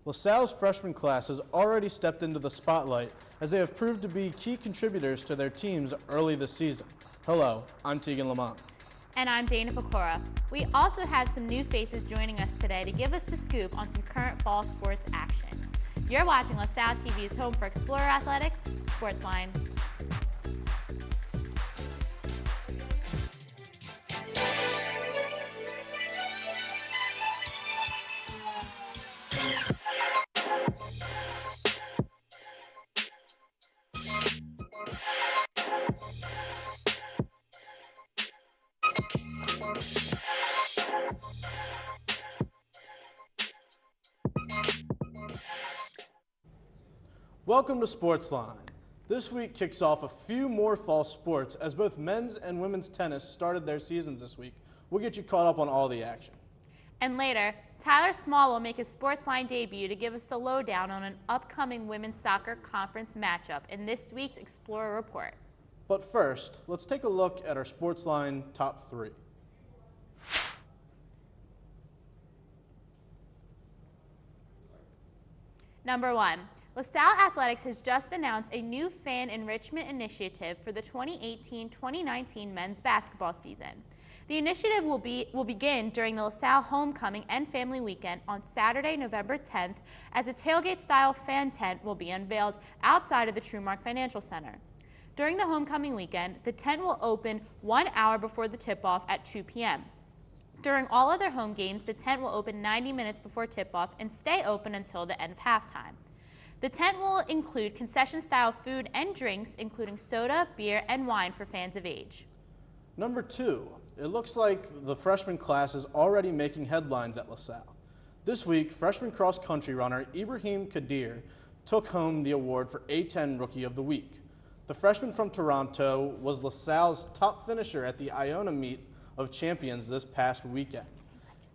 LaSalle's freshman class has already stepped into the spotlight as they have proved to be key contributors to their teams early this season. Hello, I'm Tegan Lamont. And I'm Dana Pecora. We also have some new faces joining us today to give us the scoop on some current fall sports action. You're watching LaSalle TV's home for Explorer Athletics, SportsLine. Welcome to SportsLine. This week kicks off a few more fall sports as both men's and women's tennis started their seasons this week. We'll get you caught up on all the action. And later, Tyler Small will make his SportsLine debut to give us the lowdown on an upcoming women's soccer conference matchup in this week's Explorer Report. But first, let's take a look at our SportsLine top 3. Number 1. LaSalle Athletics has just announced a new fan enrichment initiative for the 2018-2019 men's basketball season. The initiative will begin during the LaSalle Homecoming and Family Weekend on Saturday, November 10th, as a tailgate-style fan tent will be unveiled outside of the Trumark Financial Center. During the Homecoming weekend, the tent will open 1 hour before the tip-off at 2 p.m. During all other home games, the tent will open 90 minutes before tip-off and stay open until the end of halftime. The tent will include concession-style food and drinks, including soda, beer, and wine for fans of age. Number 2, it looks like the freshman class is already making headlines at LaSalle. This week, freshman cross-country runner Ibrahim Kadir took home the award for A10 Rookie of the Week. The freshman from Toronto was LaSalle's top finisher at the Iona Meet of Champions this past weekend.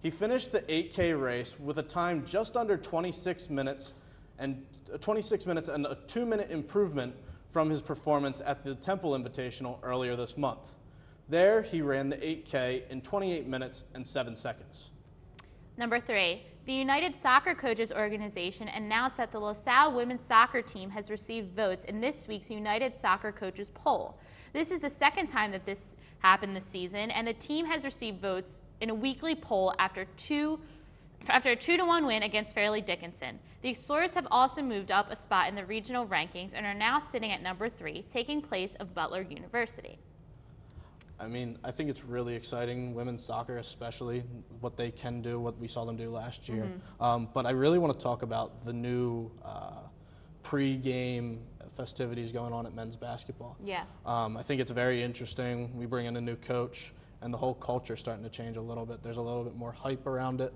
He finished the 8K race with a time just under 26 minutes and a 2-minute improvement from his performance at the Temple Invitational earlier this month. There, he ran the 8K in 28 minutes and 7 seconds. Number 3, the United Soccer Coaches Organization announced that the LaSalle women's soccer team has received votes in this week's United Soccer Coaches poll. This is the second time that this happened this season, and the team has received votes in a weekly poll after a 2-1 win against Fairleigh Dickinson. The Explorers have also moved up a spot in the regional rankings and are now sitting at number 3, taking place of Butler University. I mean, I think it's really exciting, women's soccer especially, what they can do, what we saw them do last year. But I really want to talk about the new pre-game festivities going on at men's basketball. Yeah. I think it's very interesting. We bring in a new coach, and the whole culture is starting to change a little bit. There's a little bit more hype around it.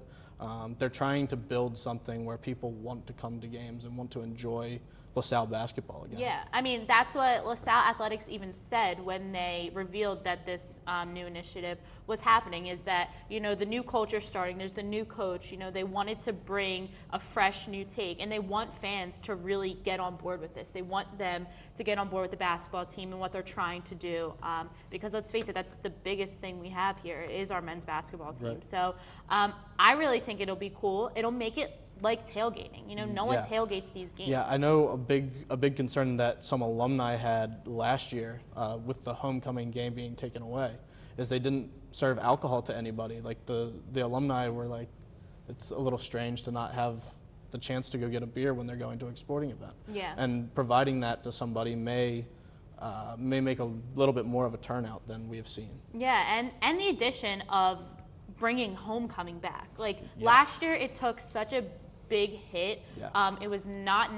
They're trying to build something where people want to come to games and want to enjoy LaSalle basketball again. Yeah, I mean, that's what LaSalle Athletics even said when they revealed that this new initiative was happening, is that, you know, the new culture starting, there's the new coach, you know, they wanted to bring a fresh new take, and they want fans to really get on board with this. They want them to get on board with the basketball team and what they're trying to do, because let's face it, that's the biggest thing we have here is our men's basketball team. Right. So I really think it'll be cool. It'll make it like tailgating. You know, no one tailgates these games. Yeah, I know a big concern that some alumni had last year with the homecoming game being taken away is they didn't serve alcohol to anybody. Like the alumni were like, it's a little strange to not have the chance to go get a beer when they're going to a sporting event. Yeah. And providing that to somebody may make a little bit more of a turnout than we have seen. Yeah, and the addition of bringing homecoming back. Like last year, it took such a big hit. Yeah. It was not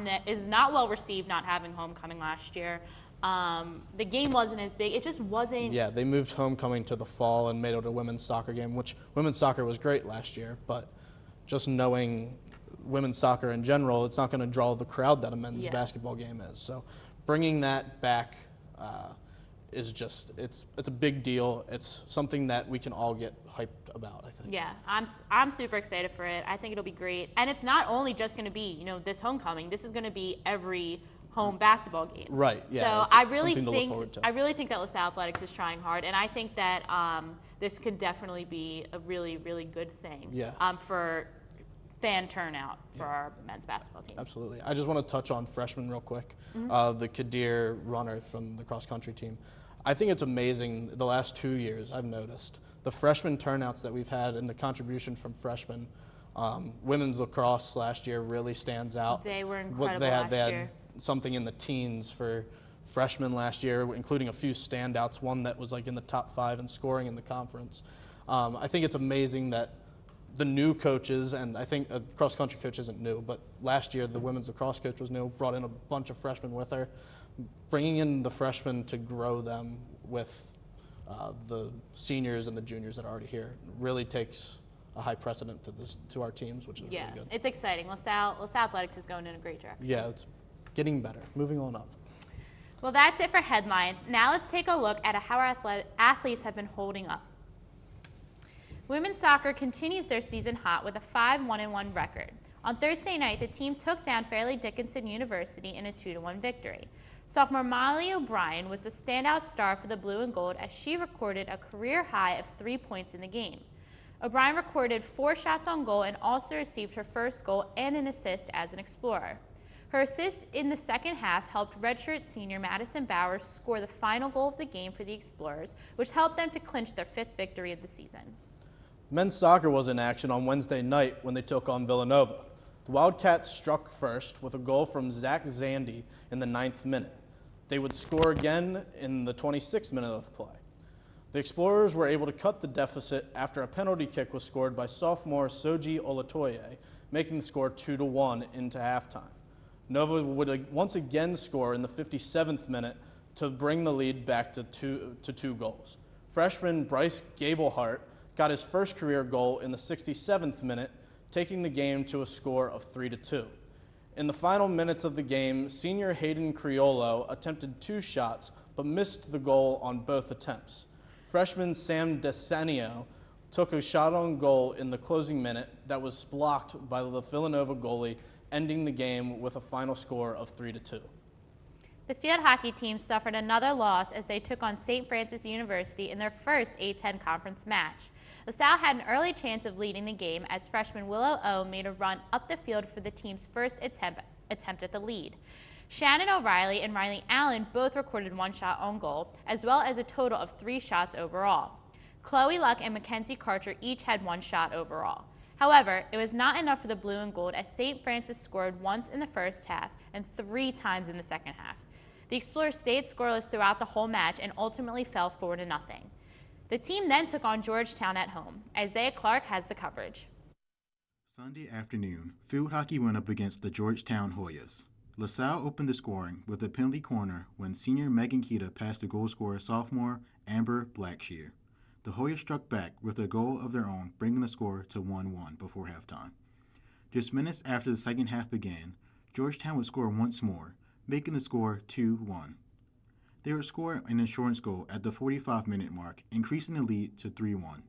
well received not having homecoming last year. The game wasn't as big. It just wasn't. Yeah, they moved homecoming to the fall and made it a women's soccer game, which women's soccer was great last year, but just knowing women's soccer in general, it's not going to draw the crowd that a men's basketball game is. So bringing that back is just, it's a big deal. It's something that we can all get hyped about, I think. Yeah, I'm super excited for it. I think it'll be great. And it's not only just going to be, you know, this homecoming. This is going to be every home basketball game. Right, yeah. So I really think that LaSalle Athletics is trying hard, and I think that this could definitely be a really, really good thing for fan turnout for our men's basketball team. Absolutely. I just want to touch on freshmen real quick. The Kadir runner from the cross-country team. I think it's amazing the last 2 years I've noticed. The freshman turnouts that we've had and the contribution from freshmen. Women's lacrosse last year really stands out. They were incredible they last had year. Something in the teens for freshmen last year, including a few standouts, one that was like in the top 5 in scoring in the conference. I think it's amazing that the new coaches, and I think a cross-country coach isn't new, but last year the women's lacrosse coach was new, brought in a bunch of freshmen with her. Bringing in the freshmen to grow them with the seniors and the juniors that are already here really takes a high precedent to our teams, which is really good. It's exciting. LaSalle Athletics is going in a great direction. Yeah, it's getting better. Moving on up. Well, that's it for headlines. Now let's take a look at how our athletes have been holding up. Women's soccer continues their season hot with a 5-1-1 record. On Thursday night, the team took down Fairleigh Dickinson University in a 2-1 victory. Sophomore Molly O'Brien was the standout star for the blue and gold as she recorded a career high of 3 points in the game. O'Brien recorded 4 shots on goal and also received her first goal and an assist as an Explorer. Her assist in the second half helped redshirt senior Madison Bowers score the final goal of the game for the Explorers, which helped them to clinch their 5th victory of the season. Men's soccer was in action on Wednesday night when they took on Villanova. The Wildcats struck first with a goal from Zach Zandy in the 9th minute. They would score again in the 26th minute of play. The Explorers were able to cut the deficit after a penalty kick was scored by sophomore Soji Olatoye, making the score 2-1 into halftime. Nova would once again score in the 57th minute to bring the lead back to two goals. Freshman Bryce Gablehart got his first career goal in the 67th minute, taking the game to a score of 3-2. In the final minutes of the game, senior Hayden Criollo attempted 2 shots but missed the goal on both attempts. Freshman Sam DeSanio took a shot on goal in the closing minute that was blocked by the Villanova goalie, ending the game with a final score of 3-2. The field hockey team suffered another loss as they took on St. Francis University in their first A-10 conference match. LaSalle had an early chance of leading the game as freshman Willow O made a run up the field for the team's first attempt at the lead. Shannon O'Reilly and Riley Allen both recorded 1 shot on goal, as well as a total of 3 shots overall. Chloe Luck and Mackenzie Karcher each had 1 shot overall. However, it was not enough for the blue and gold as St. Francis scored once in the first half and 3 times in the second half. The Explorers stayed scoreless throughout the whole match and ultimately fell 4-0. The team then took on Georgetown at home. Isaiah Clark has the coverage. Sunday afternoon, field hockey went up against the Georgetown Hoyas. LaSalle opened the scoring with a penalty corner when senior Megan Keita passed the goal scorer sophomore Amber Blackshear. The Hoyas struck back with a goal of their own, bringing the score to 1-1 before halftime. Just minutes after the second half began, Georgetown would score once more, making the score 2-1. They would score an insurance goal at the 45-minute mark, increasing the lead to 3-1.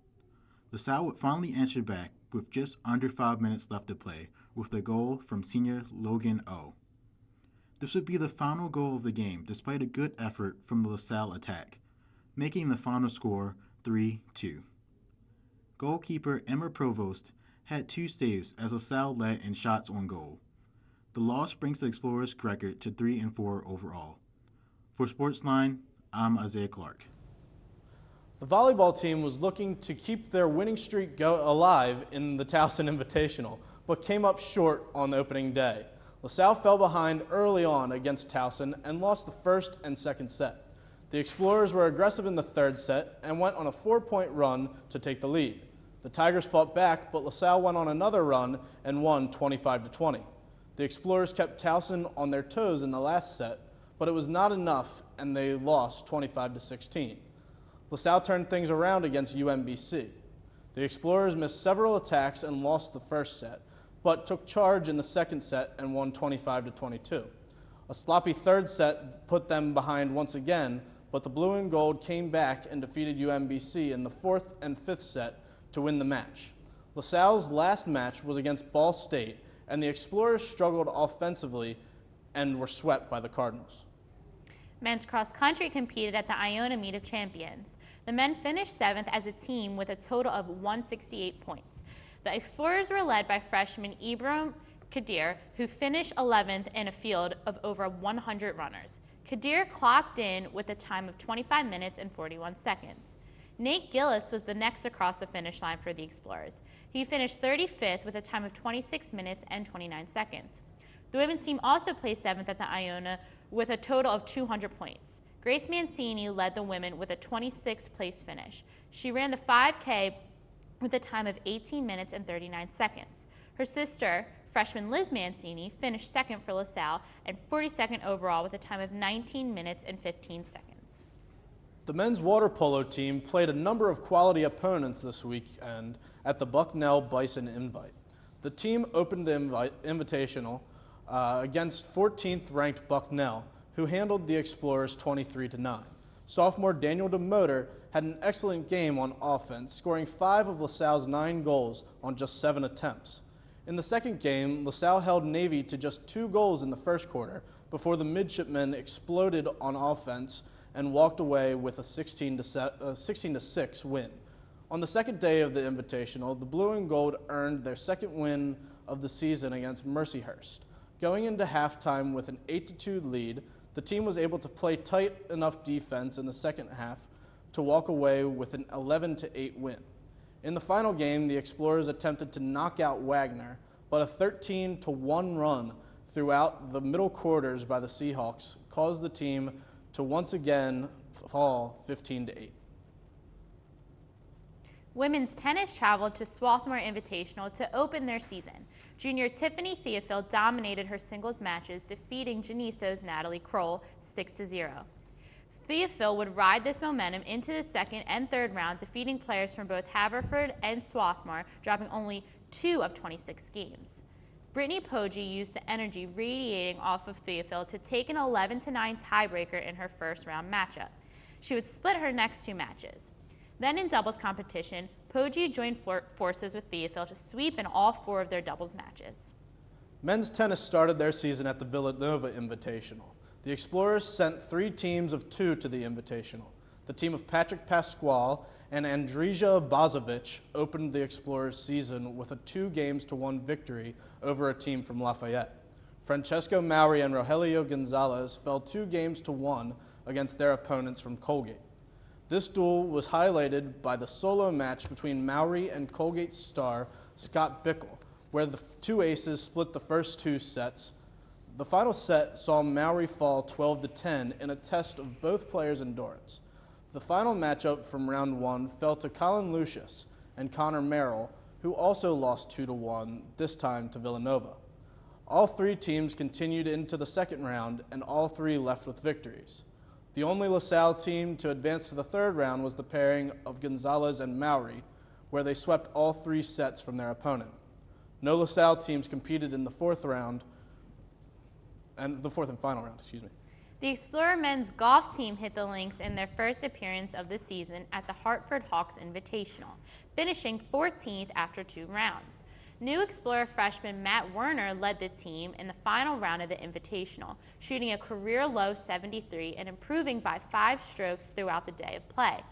LaSalle would finally answer back with just under 5 minutes left to play with a goal from senior Logan O. This would be the final goal of the game despite a good effort from the LaSalle attack, making the final score 3-2. Goalkeeper Emma Provost had 2 saves as LaSalle led in shots on goal. The loss brings the Explorers' record to 3-4 overall. For SportsLine, I'm Isaiah Clark. The volleyball team was looking to keep their winning streak alive in the Towson Invitational, but came up short on the opening day. LaSalle fell behind early on against Towson and lost the first and second set. The Explorers were aggressive in the third set and went on a 4-point run to take the lead. The Tigers fought back, but LaSalle went on another run and won 25-20. The Explorers kept Towson on their toes in the last set, but it was not enough and they lost 25-16. LaSalle turned things around against UMBC. The Explorers missed several attacks and lost the first set, but took charge in the second set and won 25-22. A sloppy third set put them behind once again, but the blue and gold came back and defeated UMBC in the 4th and 5th set to win the match. LaSalle's last match was against Ball State, and the Explorers struggled offensively and were swept by the Cardinals. Men's cross country competed at the Iona Meet of Champions. The men finished 7th as a team with a total of 168 points. The Explorers were led by freshman Ibrahim Kadir, who finished 11th in a field of over 100 runners. Kadir clocked in with a time of 25 minutes and 41 seconds. Nate Gillis was the next across the finish line for the Explorers. He finished 35th with a time of 26 minutes and 29 seconds. The women's team also placed 7th at the Iona with a total of 200 points. Grace Mancini led the women with a 26th place finish. She ran the 5K with a time of 18 minutes and 39 seconds. Her sister, freshman Liz Mancini, finished second for LaSalle and 42nd overall with a time of 19 minutes and 15 seconds. The men's water polo team played a number of quality opponents this weekend at the Bucknell Bison Invite. The team opened the invitational against 14th ranked Bucknell, who handled the Explorers 23-9. Sophomore Daniel DeMotor had an excellent game on offense, scoring 5 of LaSalle's 9 goals on just 7 attempts. In the second game, LaSalle held Navy to just 2 goals in the first quarter before the midshipmen exploded on offense and walked away with a 16-6 win. On the second day of the Invitational, the Blue and Gold earned their second win of the season against Mercyhurst. Going into halftime with an 8-2 lead, the team was able to play tight enough defense in the second half to walk away with an 11-8 win. In the final game, the Explorers attempted to knock out Wagner, but a 13-1 run throughout the middle quarters by the Seahawks caused the team to once again fall 15-8. Women's tennis traveled to Swarthmore Invitational to open their season. Junior Tiffany Theophil dominated her singles matches, defeating Geneso's Natalie Kroll 6-0. Theophil would ride this momentum into the second and third round, defeating players from both Haverford and Swarthmore, dropping only 2 of 26 games. Brittany Poggi used the energy radiating off of Theophil to take an 11-9 tiebreaker in her first round matchup. She would split her next 2 matches. Then in doubles competition, Poggi joined forces with Theophil to sweep in all 4 of their doubles matches. Men's tennis started their season at the Villanova Invitational. The Explorers sent 3 teams of 2 to the Invitational. The team of Patrick Pasquale and Andrija Bozovic opened the Explorers season with a 2-1 victory over a team from Lafayette. Francesco Mauri and Rogelio Gonzalez fell 2-1 against their opponents from Colgate. This duel was highlighted by the solo match between Mauri and Colgate star Scott Bickle, where the 2 aces split the first 2 sets. The final set saw Mauri fall 12-10 in a test of both players' endurance. The final matchup from round 1 fell to Colin Lucius and Connor Merrill, who also lost 2-1, this time to Villanova. All 3 teams continued into the second round, and all 3 left with victories. The only LaSalle team to advance to the third round was the pairing of Gonzalez and Mauri, where they swept all 3 sets from their opponent. No LaSalle teams competed in the fourth and final round. The Explorer men's golf team hit the links in their first appearance of the season at the Hartford Hawks Invitational, finishing 14th after 2 rounds. New Explorer freshman Matt Werner led the team in the final round of the Invitational, shooting a career-low 73 and improving by 5 strokes throughout the day of play.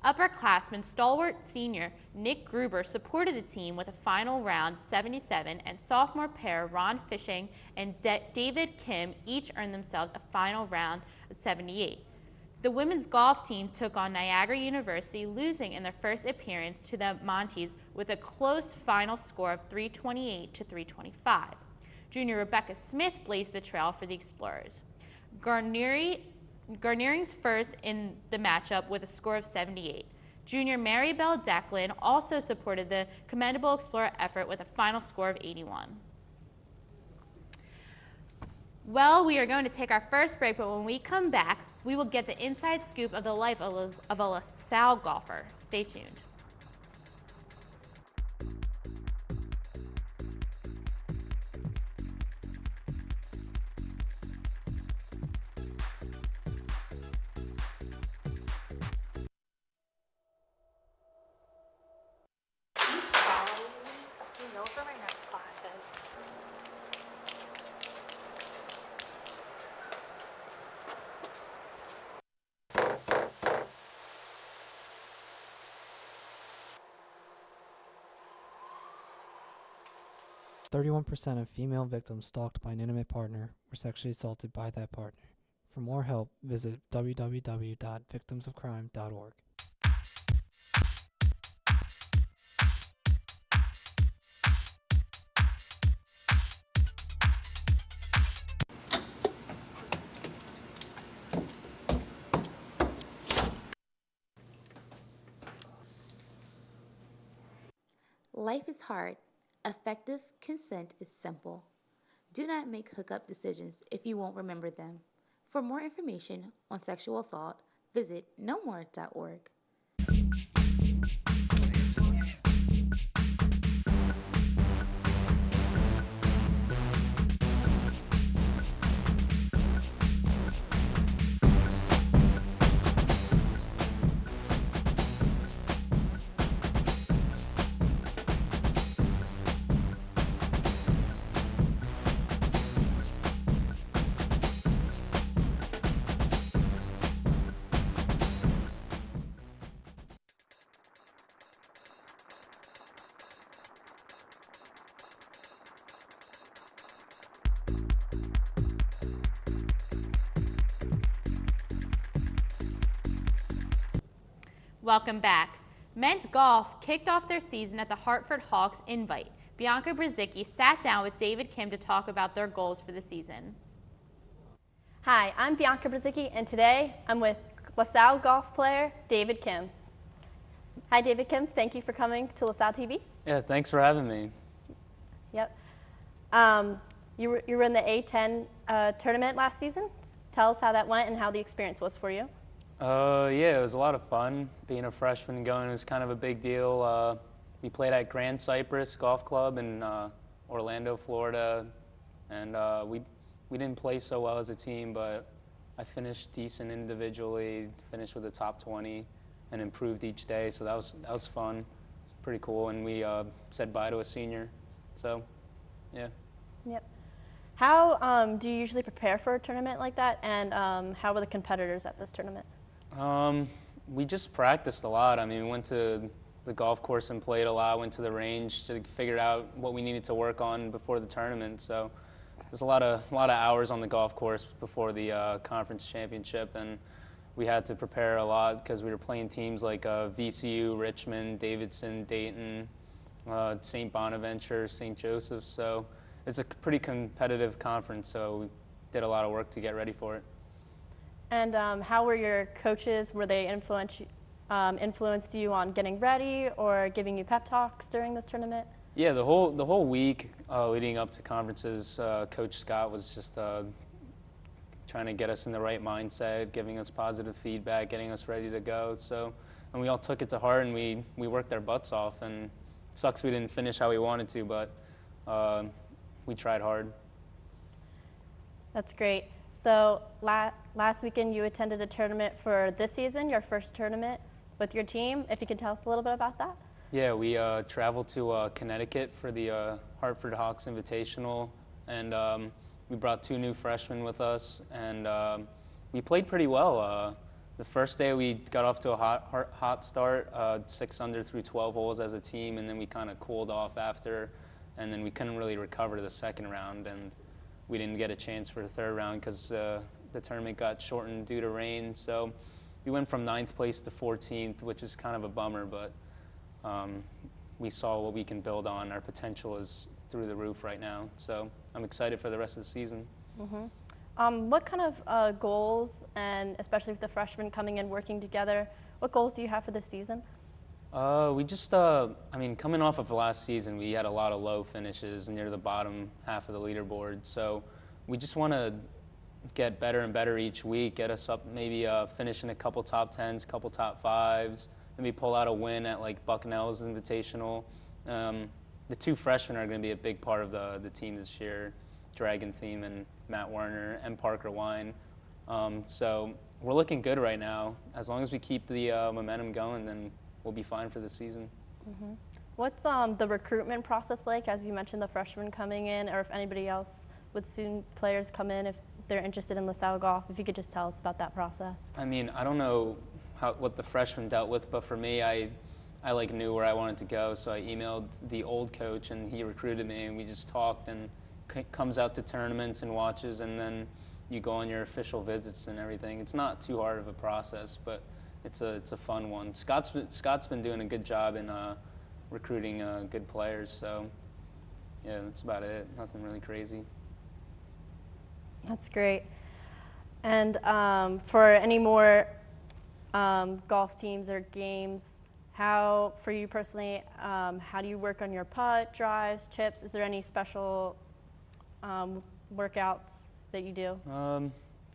Upperclassman stalwart senior Nick Gruber supported the team with a final round 77, and sophomore pair Ron Fishing and David Kim each earned themselves a final round of 78. The women's golf team took on Niagara University, losing in their first appearance to the Montes with a close final score of 328-325. Junior Rebecca Smith blazed the trail for the Explorers, garnering first in the matchup with a score of 78. Junior Maribel Declan also supported the commendable Explorer effort with a final score of 81. Well, we are going to take our first break, but when we come back, we will get the inside scoop of the life of a LaSalle golfer. Stay tuned. Please follow me. You know where my next class is. 31% of female victims stalked by an intimate partner were sexually assaulted by that partner. For more help, visit www.victimsofcrime.org. Life is hard. Effective consent is simple. Do not make hookup decisions if you won't remember them. For more information on sexual assault, visit nomore.org. Welcome back. Men's golf kicked off their season at the Hartford Hawks Invite. Bianca Brzezicki sat down with David Kim to talk about their goals for the season. Hi, I'm Bianca Brzezicki, and today I'm with LaSalle golf player David Kim. Hi, David Kim. Thank you for coming to LaSalle TV. Yeah, thanks for having me. Yep. You were in the A10 tournament last season. Tell us how that went and how the experience was for you. Yeah, it was a lot of fun. Being a freshman going was kind of a big deal. We played at Grand Cypress Golf Club in Orlando, Florida, and we didn't play so well as a team, but I finished decent individually, finished with the top 20, and improved each day. So that was fun. It's pretty cool, and we said bye to a senior. So, yeah. Yep. How do you usually prepare for a tournament like that, and how were the competitors at this tournament? We just practiced a lot. I mean, we went to the golf course and played a lot, went to the range to figure out what we needed to work on before the tournament. So there's a lot of hours on the golf course before the conference championship, and we had to prepare a lot because we were playing teams like VCU, Richmond, Davidson, Dayton, St. Bonaventure, St. Joseph's. So it's a pretty competitive conference, so we did a lot of work to get ready for it. And how were your coaches? Were they influenced you on getting ready or giving you pep talks during this tournament? Yeah, the whole week leading up to conferences, Coach Scott was just trying to get us in the right mindset, giving us positive feedback, getting us ready to go. So, and we all took it to heart, and we worked our butts off. And it sucks we didn't finish how we wanted to, but we tried hard. That's great. So last weekend you attended a tournament for this season, your first tournament with your team. If you could tell us a little bit about that. Yeah, we traveled to Connecticut for the Hartford Hawks Invitational, and we brought 2 new freshmen with us, and we played pretty well. The first day we got off to a hot start, 6 under through 12 holes as a team, and then we kind of cooled off after, and then we couldn't really recover the second round, and we didn't get a chance for the third round because the tournament got shortened due to rain. So we went from 9th place to 14th, which is kind of a bummer, but we saw what we can build on. Our potential is through the roof right now. So I'm excited for the rest of the season. Mm-hmm. What kind of goals, and especially with the freshmen coming in working together, what goals do you have for this season? We just, I mean, coming off of last season, we had a lot of low finishes near the bottom half of the leaderboard. So we just want to get better and better each week, get us up, maybe finishing a couple top 10s, couple top 5s, maybe pull out a win at like Bucknell's Invitational. The 2 freshmen are going to be a big part of the team this year, Dragon Theme and Matt Werner and Parker Wine. So we're looking good right now. As long as we keep the momentum going, then we'll be fine for the season. Mm-hmm. What's the recruitment process like, as you mentioned, the freshmen coming in, or if anybody else would soon players come in if they're interested in LaSalle golf? If you could just tell us about that process. I mean, I don't know what the freshmen dealt with, but for me, I I like knew where I wanted to go, so I emailed the old coach and he recruited me, and we just talked, and comes out to tournaments and watches, and then you go on your official visits and everything. It's not too hard of a process, but it's a fun one. Scott's been doing a good job in recruiting good players, so yeah, that's about it. Nothing really crazy. That's great. And for any more golf teams or games, how, for you personally, how do you work on your putt, drives, chips? Is there any special workouts that you do?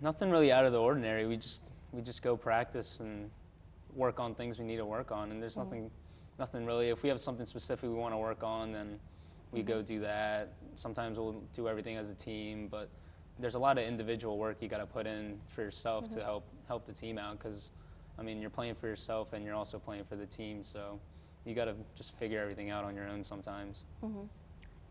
Nothing really out of the ordinary. We just go practice and work on things we need to work on, and there's nothing really. If we have something specific we want to work on, then we go do that. Sometimes we'll do everything as a team, but there's a lot of individual work you got to put in for yourself to help the team out, because I mean, you're playing for yourself and you're also playing for the team, so you got to just figure everything out on your own sometimes.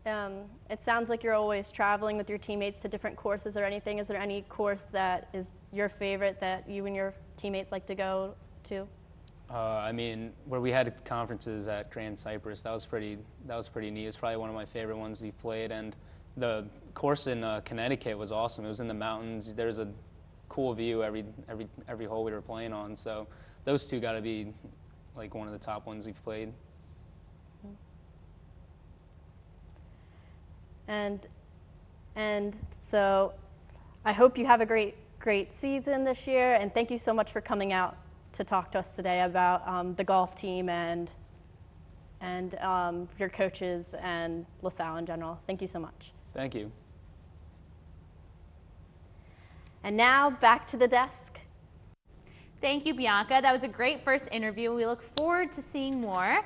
It sounds like you're always traveling with your teammates to different courses or anything. Is there any course that is your favorite that you and your teammates like to go to? I mean, where we had conferences at Grand Cypress, that was pretty neat. It's probably one of my favorite ones we've played, and the course in Connecticut was awesome. It was in the mountains. There's a cool view every hole we were playing on. So those two got to be like one of the top ones we've played. And so I hope you have a great season this year, and thank you so much for coming out to talk to us today about the golf team and your coaches and LaSalle in general. Thank you so much. Thank you. And now back to the desk. Thank you, Bianca. That was a great first interview. We look forward to seeing more.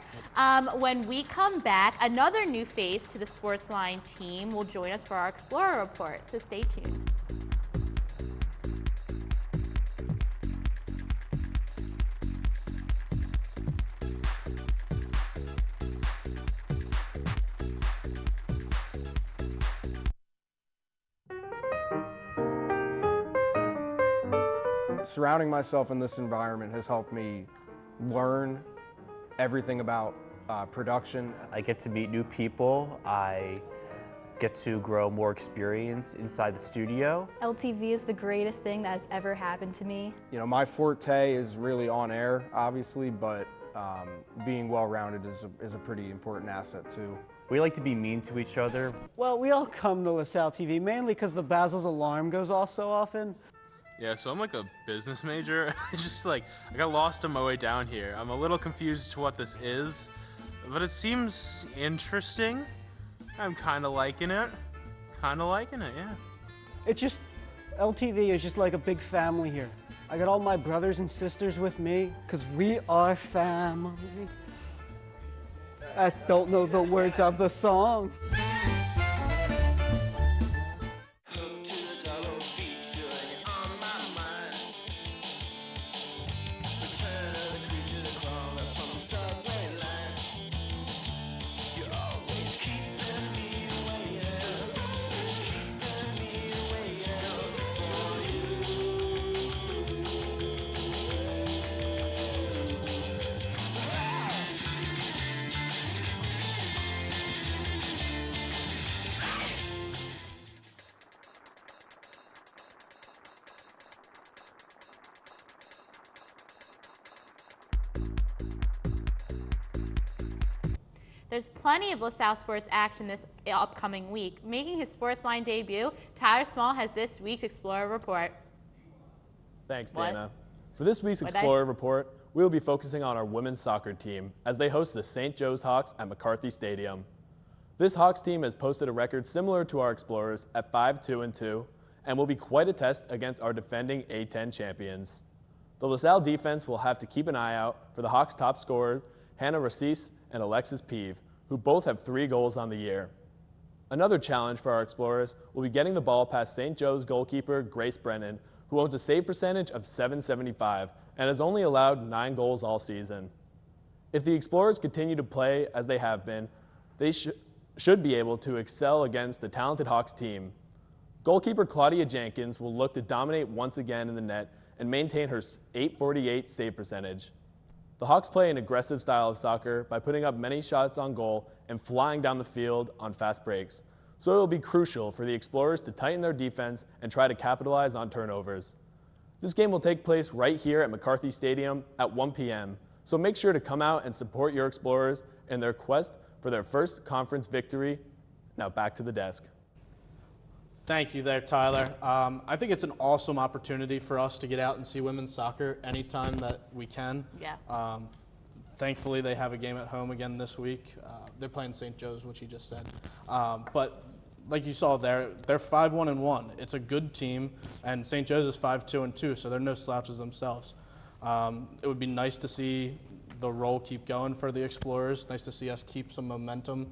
When we come back, another new face to the SportsLine team will join us for our Explorer Report, so stay tuned. Surrounding myself in this environment has helped me learn everything about production. I get to meet new people. I get to grow more experience inside the studio. LTV is the greatest thing that has ever happened to me. You know, my forte is really on air, obviously, but being well-rounded is a pretty important asset too. We like to be mean to each other. Well, we all come to LaSalle TV mainly because the Basil's alarm goes off so often. Yeah, so I'm like a business major. I got lost on my way down here. I'm a little confused to what this is, but it seems interesting. I'm kind of liking it. Yeah. It's just, LTV is just like a big family here. I got all my brothers and sisters with me, because we are family. I don't know the words of the song. There's plenty of LaSalle sports action this upcoming week. Making his SportsLine debut, Tyler Small has this week's Explorer Report. Thanks, Dana. For this week's Explorer Report, we will be focusing on our women's soccer team as they host the St. Joe's Hawks at McCarthy Stadium. This Hawks team has posted a record similar to our Explorers at 5-2-2 and will be quite a test against our defending A10 champions. The LaSalle defense will have to keep an eye out for the Hawks' top scorer, Hannah Rassis and Alexis Peeve, who both have 3 goals on the year. Another challenge for our Explorers will be getting the ball past St. Joe's goalkeeper Grace Brennan, who owns a save percentage of .775 and has only allowed 9 goals all season. If the Explorers continue to play as they have been, they should be able to excel against the talented Hawks team. Goalkeeper Claudia Jenkins will look to dominate once again in the net and maintain her .848 save percentage. The Hawks play an aggressive style of soccer by putting up many shots on goal and flying down the field on fast breaks. So it will be crucial for the Explorers to tighten their defense and try to capitalize on turnovers. This game will take place right here at McCarthy Stadium at 1 p.m., so make sure to come out and support your Explorers in their quest for their first conference victory. Now back to the desk. Thank you there, Tyler. I think it's an awesome opportunity for us to get out and see women's soccer anytime that we can. Yeah. Thankfully, they have a game at home again this week. They're playing St. Joe's, which you just said. But like you saw there, they're 5-1-1. It's a good team, and St. Joe's is 5-2-2, so they're no slouches themselves. It would be nice to see the roll keep going for the Explorers. Nice to see us keep some momentum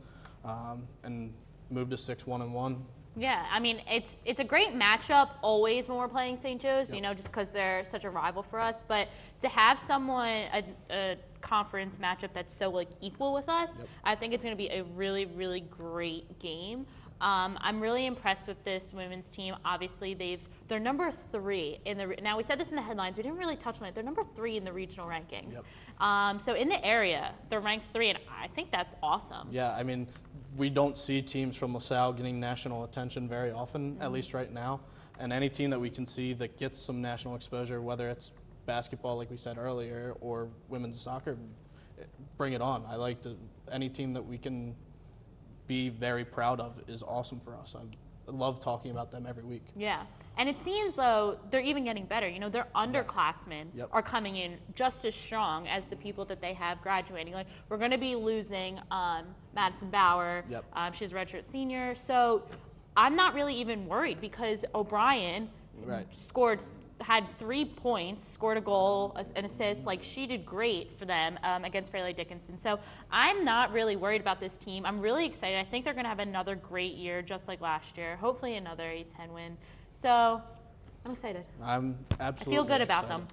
and move to 6-1-1. Yeah, I mean, it's a great matchup always when we're playing St. Joe's, you know, just because they're such a rival for us. But to have someone, a conference matchup that's so, like, equal with us, I think it's going to be a really, really great game. I'm really impressed with this women's team. Obviously, they're number 3 in the. Now we said this in the headlines. We didn't really touch on it. They're number 3 in the regional rankings. So in the area, they're ranked 3, and I think that's awesome. Yeah, I mean, we don't see teams from LaSalle getting national attention very often, at least right now. And any team that we can see that gets some national exposure, whether it's basketball, like we said earlier, or women's soccer, bring it on. I like any team that we can be very proud of is awesome for us. I love talking about them every week. Yeah, and it seems though they're even getting better. You know, their underclassmen are coming in just as strong as the people that they have graduating. Like, we're going to be losing Madison Bauer. She's a redshirt senior, so I'm not really even worried because O'Brien had 3 points, scored a goal, an assist. Like, she did great for them against Fairleigh Dickinson. So I'm not really worried about this team. I'm really excited. I think they're going to have another great year just like last year. Hopefully another A10 win. So I'm excited. I'm absolutely I feel good excited about them.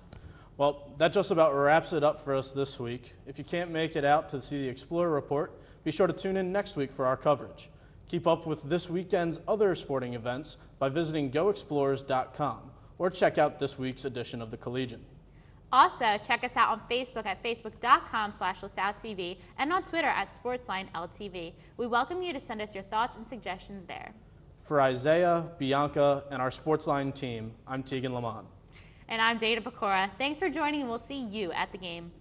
Well, that just about wraps it up for us this week. If you can't make it out to see the Explorer Report, be sure to tune in next week for our coverage. Keep up with this weekend's other sporting events by visiting goexplorers.com. or check out this week's edition of the Collegian. Also, check us out on Facebook at facebook.com/LaSalleTV and on Twitter at SportsLine LTV. We welcome you to send us your thoughts and suggestions there. For Isaiah, Bianca, and our SportsLine team, I'm Tegan Lamont. And I'm Dana Pecora. Thanks for joining, and we'll see you at the game.